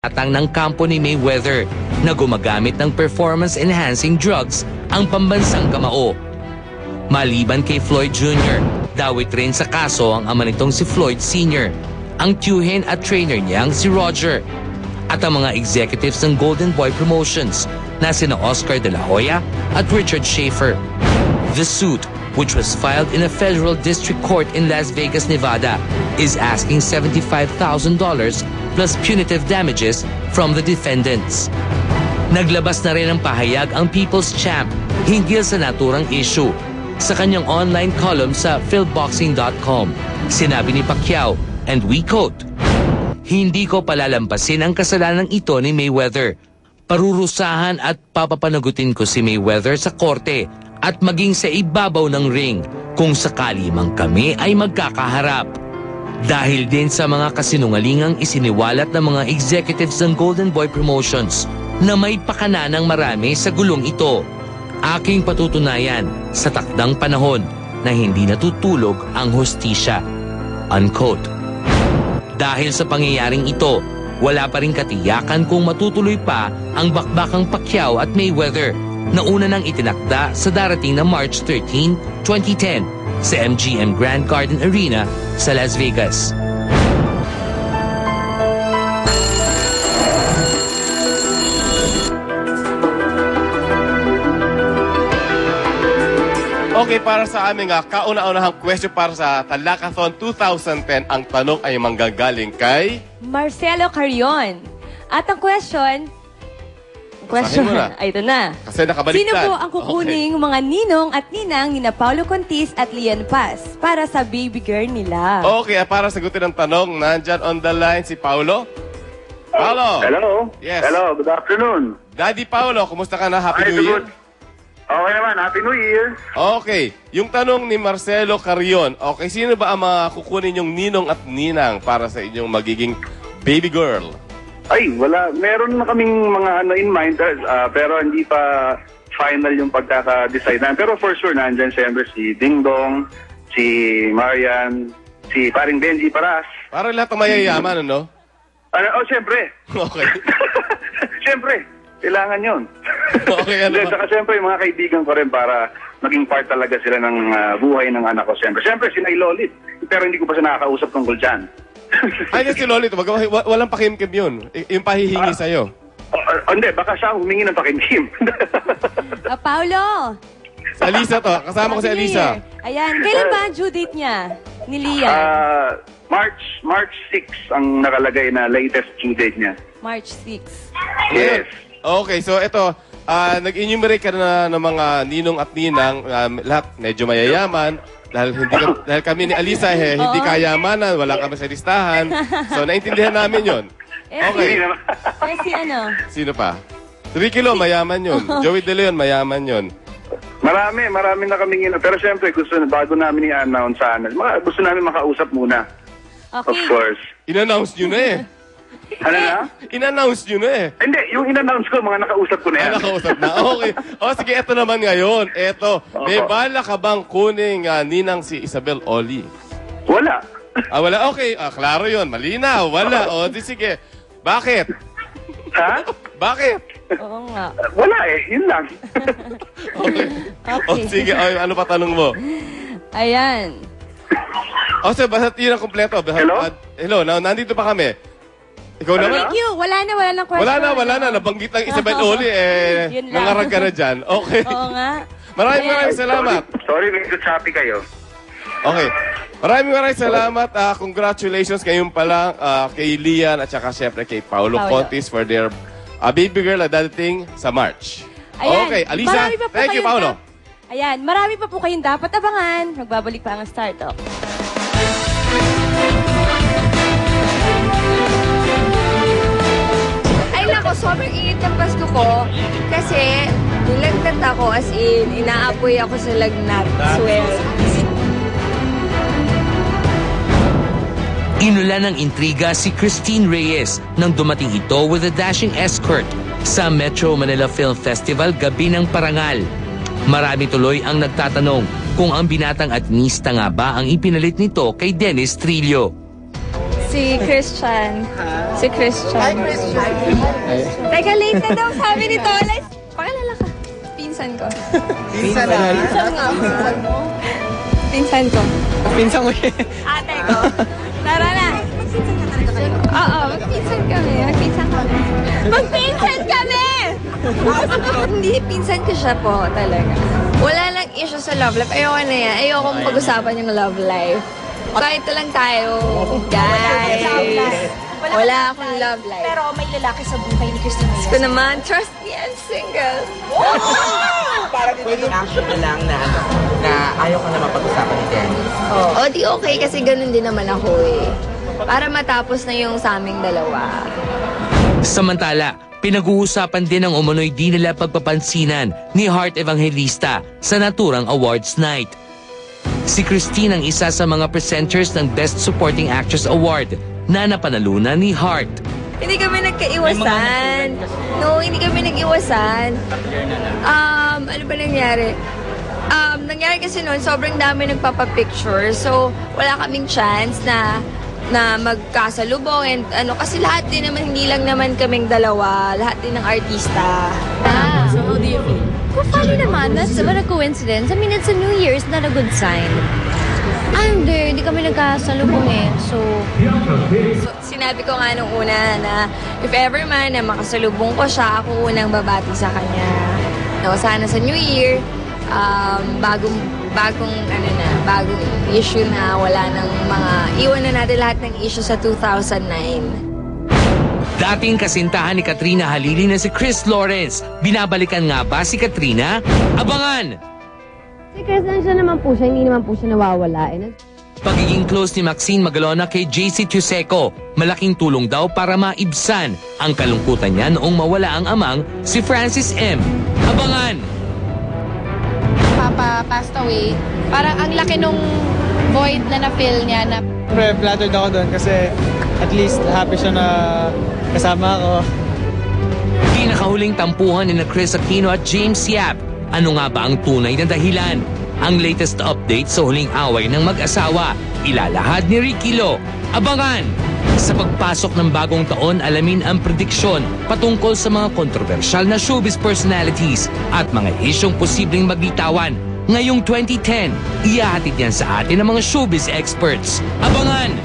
atang ng kampo ni Mayweather na gumagamit ng performance-enhancing drugs ang pambansang kamao. Maliban kay Floyd Jr., dawit rin sa kaso ang ama nitong si Floyd Sr., ang tiyuhin at trainer niyang si Roger, at ang mga executives ng Golden Boy Promotions na sina Oscar De La Hoya at Richard Schaefer. The suit, which was filed in a federal district court in Las Vegas, Nevada, is asking $75,000 plus punitive damages from the defendants. Naglabas na rin ng pahayag ang People's Champ hinggil sa naturang issue. Sa kanyang online column sa philboxing.com, sinabi ni Pacquiao, and we quote, "Hindi ko palalampasin ang kasalanan ito ni Mayweather. Parurusahan at papapanagutin ko si Mayweather sa korte at maging sa ibabaw ng ring kung sakali mang kami ay magkakaharap." Dahil din sa mga kasinungalingang isiniwalat ng mga executives ng Golden Boy Promotions na may pakana ng marami sa gulong ito, aking patutunayan sa takdang panahon na hindi natutulog ang hustisya. Unquote. Dahil sa pangyayaring ito, wala pa rin katiyakan kung matutuloy pa ang bakbakang Pacquiao at Mayweather na una nang itinakda sa darating na March 13, 2010 sa MGM Grand Garden Arena sa Las Vegas. Okay, para sa aming kauna-unahang question para sa Talakathon 2010, ang tanong ay manggagaling kay Marcelo Carrion. At ang question ay ito na. Kasi nakabaliktad. Sino po ang kukuning mga ninong at ninang ni Paulo Contis at Lian Paz para sa baby girl nila? Okay, para sagutin ang tanong, nandyan on the line si Paulo. Paulo. Hello. Yes. Hello, good afternoon. Daddy Paulo, kumusta ka na? Happy New Year? Okay naman, Happy New Year. Okay, yung tanong ni Marcelo Carrion, okay, sino ba ang mga kukunin yung ninong at ninang para sa inyong magiging baby girl? Ay, wala. Meron na kaming mga in mind, pero hindi pa final yung pagkaka-decide na. Pero for sure, nandyan siyempre si Ding Dong, si Marian, si paring Benji Paras. Para lahat ng mayayaman, ano? Siyempre. Okay. Siyempre, kailangan yun. Okay, ano ba? Saka siyempre, mga kaibigan ko rin para maging part talaga sila ng buhay ng anak ko. Siyempre, si Nay Lolit. Pero hindi ko pa siya nakakausap tungkol dyan. Ay, si Lolit, walang pakimkim yun. Yung pahihingi sa'yo. Hindi, baka siya humingi ng pakimkim. Paulo! Si Alisa to. Kasama ko si Alisa. Ayan. Kailan ba ang due date niya? Ni Lian? March 6 ang nakalagay na latest due date niya. March 6. Yes. Okay, so ito, nag-enumerate ka na ng mga ninong at ninang, lahat medyo mayayaman, dahil kami ni Alisa, hindi kayamanan, wala kami sa listahan. So, naintindihan namin yun. Okay. Si ano? Sino pa? Ricky Lo, mayaman yun. Joey De Leon, mayaman yun. Marami na kaming Pero siyempre, bago namin i-announce sana, gusto namin makausap muna. Okay. Of course. In-announce nyo na eh. Ano na? In-announce nyo na eh. Hindi, yung in-announce ko, mga nakausap ko na yan. Nakausap na. Okay. Sige, eto naman ngayon. Eto, may bala ka bang kuning ninang si Isabel Oli? Wala. Wala? Okay. Klaro yun. Malinaw. Wala. Sige. Bakit? Ha? Bakit? Oo nga. Wala eh. Yun lang. Okay. Sige. Ano pa tanong mo? Ayan. So, basta yun ang kompleto. Hello? Hello. Nandito pa kami. Ikaw naman? Thank you. Wala na question. Wala na. Nabanggit lang Isabel Oli. Nangarag ka na dyan. Okay. Oo nga. Maraming salamat. Sorry, medyo choppy kayo. Okay. Maraming salamat. Congratulations ngayon pa lang kay Lian at saka syempre kay Paulo Contis for their baby girl na dadating sa March. Ayan. Okay, Alisa, thank you, Paulo. Ayan, marami pa po kayong dapat abangan. Magbabalik pa ang Star Talk. Ay nako, sobrang init ng Pasko ko kasi nilagnat ako as in, inaapoy ako sa lagnat. Swear. Inulan ng intriga si Christine Reyes nang dumating ito with a dashing escort sa Metro Manila Film Festival Gabi ng Parangal. Marami tuloy ang nagtatanong kung ang binatang artista nga ba ang ipinalit nito kay Dennis Trillo. Si Christian. Si Christian. Teka, late na daw sabi ni Tolas. Pakilala ka. Pinsan ko. Pinsan na. Pinsan nga. Pinsan ko. Pinsan mo yun. Ate ko. Tara na. Oo, magpinsan kami. Magpinsan kami! Hindi, pinsan ko siya po talaga. Wala lang issue sa love life. Ayoko na yan. Ayoko pag-usapan yung love life. Kahit lang tayo, guys. Wala akong love life. Pero may lalaki sa buhay ni Christina. Ko naman, trust me, I'm single. Pwede action na lang na ayaw ko na mapag-usapan ni Dennis. O, di okay kasi ganun din naman ako eh. Para matapos na yung sa aming dalawa. Samantala, pinag-uusapan din ang umunoy di nila pagpapansinan ni Heart Evangelista sa naturang awards night. Si Christine ang isa sa mga presenters ng Best Supporting Actress Award na napanalunan ni Heart. Hindi kami nagkaiwasan. No, hindi kami nag-iwasan. Ano ba nangyari? Nangyari kasi noon, sobrang dami nagpapapicture. So, wala kaming chance na magkasalubong and kasi lahat din naman, hindi lang naman kaming dalawa, lahat din ng artista. So how do you feel? Well, funny naman. That's what a coincidence. I mean, it's a New Year. It's not a good sign. Hindi kami nagkasalubong eh. So, Sinabi ko nga nung una na if ever man na makasalubong ko siya, ako unang babati sa kanya. No, sana sa New Year, bagong issue na wala ng iwan na natin lahat ng issue sa 2009. Dating kasintahan ni Katrina Halili na si Chris Lawrence. Binabalikan nga ba si Katrina? Abangan! Si Chris, nandiyan naman po siya, hindi naman po siya nawawala. Pagiging close ni Maxine Magalona kay JC Tuseco, malaking tulong daw para maibsan ang kalungkutan niya noong mawala ang amang si Francis M. Abangan! Papa passed away, parang ang laki nung void na na-feel niya na... Siyempre, flattered ako doon kasi at least happy siya na kasama ako. Di nakahuling tampuhan ni na Chris Aquino at James Yap. Ano nga ba ang tunay na dahilan? Ang latest update sa huling away ng mag-asawa, ilalahad ni Ricky Lo. Abangan! Sa pagpasok ng bagong taon, alamin ang prediksyon patungkol sa mga kontrobersyal na showbiz personalities at mga isyong posibleng maglitawan. Ngayong 2010, ihahatid yan sa atin ng mga showbiz experts. Abangan!